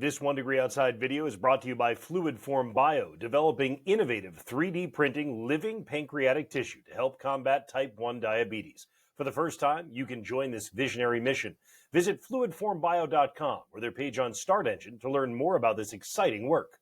This 1 Degree Outside video is brought to you by Fluid Form Bio, developing innovative 3D printing living pancreatic tissue to help combat type 1 diabetes. For the first time, you can join this visionary mission. Visit fluidformbio.com or their page on Start Engine to learn more about this exciting work.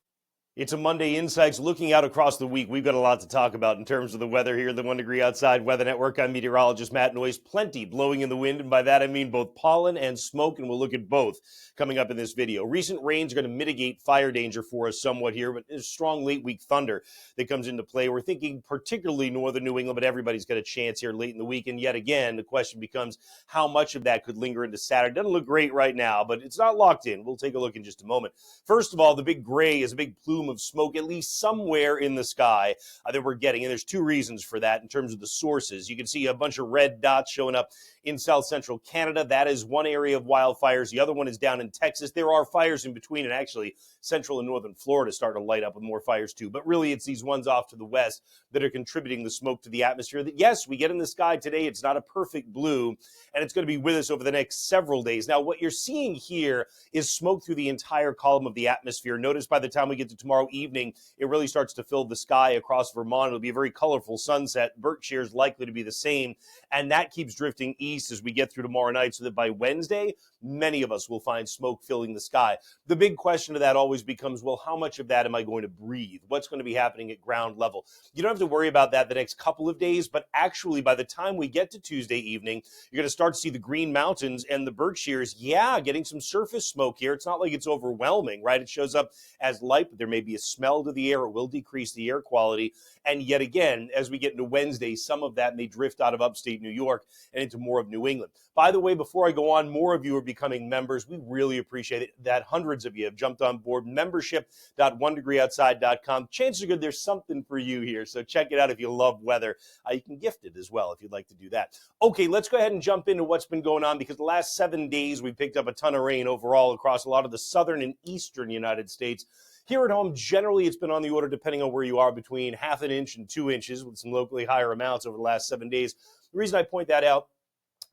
It's a Monday Insights. Looking out across the week, we've got a lot to talk about in terms of the weather here at the 1 Degree Outside Weather Network. I'm meteorologist Matt Noyes. Plenty blowing in the wind, and by that I mean both pollen and smoke, and we'll look at both coming up in this video. Recent rains are going to mitigate fire danger for us somewhat here, but there's strong late-week thunder that comes into play. We're thinking particularly northern New England, but everybody's got a chance here late in the week, and yet again, the question becomes how much of that could linger into Saturday. Doesn't look great right now, but it's not locked in. We'll take a look in just a moment. First of all, the big gray is a big plume of smoke, at least somewhere in the sky that we're getting. And there's two reasons for that in terms of the sources. You can see a bunch of red dots showing up in south central Canada. That is one area of wildfires. The other one is down in Texas. There are fires in between, and actually central and northern Florida start to light up with more fires too. But really, it's these ones off to the west that are contributing the smoke to the atmosphere that, yes, we get in the sky today. It's not a perfect blue, and it's going to be with us over the next several days. Now, what you're seeing here is smoke through the entire column of the atmosphere. Notice by the time we get to tomorrow evening, it really starts to fill the sky across Vermont. It'll be a very colorful sunset. Berkshire is likely to be the same, and that keeps drifting east as we get through tomorrow night, so that by Wednesday, many of us will find smoke filling the sky. The big question to that always becomes, well, how much of that am I going to breathe? What's going to be happening at ground level? You don't have to worry about that the next couple of days, but actually by the time we get to Tuesday evening, you're going to start to see the Green Mountains and the Berkshires, getting some surface smoke here. It's not like it's overwhelming, right? It shows up as light, but there may be a smell to the air. It will decrease the air quality. And yet again, as we get into Wednesday, some of that may drift out of upstate New York and into more of New England. By the way, before I go on, more of you are becoming members. We really appreciate it that hundreds of you have jumped on board. Membership.onedegreeoutside.com. Chances are good there's something for you here, so check it out if you love weather. You can gift it as well if you'd like to do that. Okay, let's go ahead and jump into what's been going on, because the last 7 days we picked up a ton of rain overall across a lot of the southern and eastern United States. Here at home, generally, it's been on the order, depending on where you are, between half an inch and 2 inches, with some locally higher amounts over the last 7 days. The reason I point that out,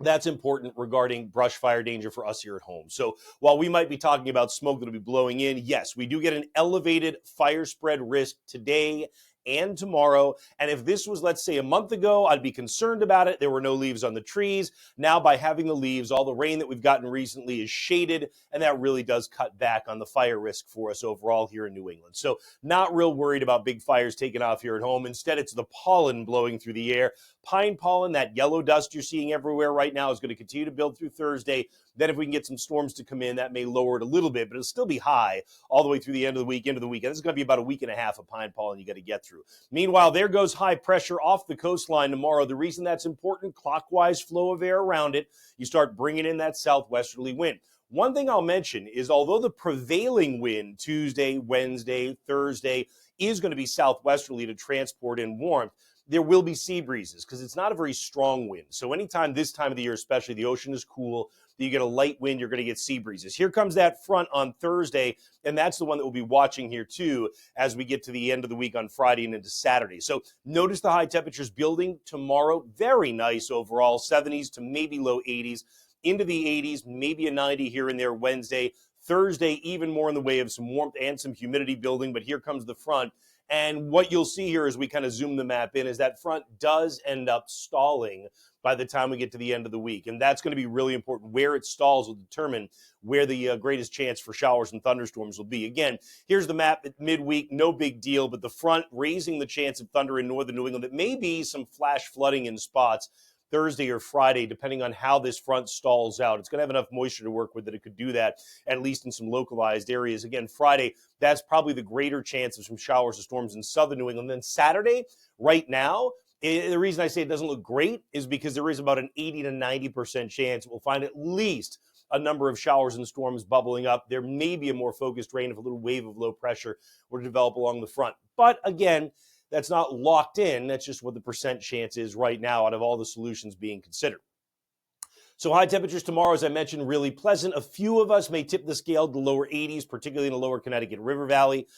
that's important regarding brush fire danger for us here at home. So while we might be talking about smoke that'll be blowing in, yes, we do get an elevated fire spread risk today and tomorrow. And if this was, let's say, a month ago, I'd be concerned about it. There were no leaves on the trees. Now, by having the leaves, all the rain that we've gotten recently is shaded, and that really does cut back on the fire risk for us overall here in New England. So not real worried about big fires taking off here at home. Instead, it's the pollen blowing through the air. Pine pollen, that yellow dust you're seeing everywhere right now, is going to continue to build through Thursday. Then if we can get some storms to come in, that may lower it a little bit, but it'll still be high all the way through the end of the week, into the weekend. This is going to be about a week and a half of pine pollen you got to get through. Meanwhile, there goes high pressure off the coastline tomorrow. The reason that's important, clockwise flow of air around it. You start bringing in that southwesterly wind. One thing I'll mention is, although the prevailing wind Tuesday, Wednesday, Thursday is going to be southwesterly to transport in warmth, there will be sea breezes because it's not a very strong wind. So anytime this time of the year, especially, the ocean is cool, you get a light wind, you're going to get sea breezes. Here comes that front on Thursday, and that's the one that we'll be watching here too as we get to the end of the week on Friday and into Saturday. So notice the high temperatures building tomorrow. Very nice overall, 70s to maybe low 80s, into the 80s, maybe a 90 here and there Wednesday. Thursday, even more in the way of some warmth and some humidity building, but here comes the front. And what you'll see here as we kind of zoom the map in is that front does end up stalling by the time we get to the end of the week. And that's going to be really important. Where it stalls will determine where the greatest chance for showers and thunderstorms will be. Again, here's the map at midweek, no big deal, but the front raising the chance of thunder in northern New England. It may be some flash flooding in spots Thursday or Friday, depending on how this front stalls out. It's going to have enough moisture to work with that it could do that, at least in some localized areas. Again, Friday, that's probably the greater chance of some showers or storms in southern New England. Then Saturday, right now, the reason I say it doesn't look great is because there is about an 80 to 90% chance we'll find at least a number of showers and storms bubbling up. There may be a more focused rain if a little wave of low pressure were to develop along the front. But again, that's not locked in. That's just what the percent chance is right now out of all the solutions being considered. So high temperatures tomorrow, as I mentioned, really pleasant. A few of us may tip the scale to the lower 80s, particularly in the lower Connecticut River Valley.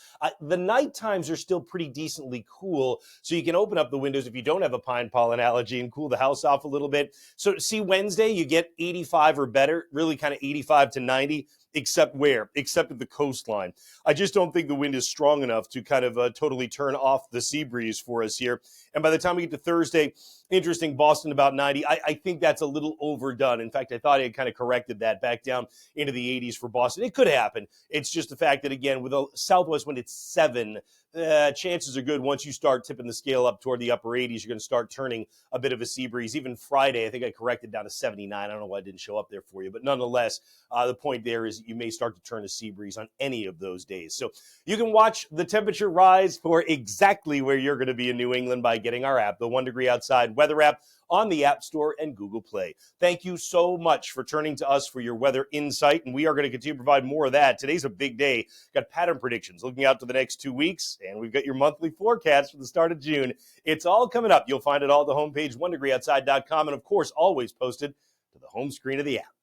The night times are still pretty decently cool, so you can open up the windows if you don't have a pine pollen allergy and cool the house off a little bit. So see Wednesday, you get 85 or better, really kind of 85 to 90. except where? Except at the coastline. I just don't think the wind is strong enough to kind of totally turn off the sea breeze for us here. And by the time we get to Thursday, interesting, Boston about 90. I think that's a little overdone. In fact, I thought I had kind of corrected that back down into the 80s for Boston. It could happen. It's just the fact that, again, with a southwest wind at 7, chances are good once you start tipping the scale up toward the upper 80s, you're going to start turning a bit of a sea breeze. Even Friday, I think I corrected down to 79. I don't know why it didn't show up there for you, but nonetheless, the point there is you may start to turn a sea breeze on any of those days. So you can watch the temperature rise for exactly where you're going to be in New England by getting our app, the 1 Degree Outside weather app, on the App Store and Google Play. Thank you so much for turning to us for your weather insight, and we are going to continue to provide more of that. Today's a big day. Got pattern predictions looking out to the next 2 weeks, and we've got your monthly forecast for the start of June. It's all coming up. You'll find it all at the homepage, onedegreeoutside.com, and of course, always posted to the home screen of the app.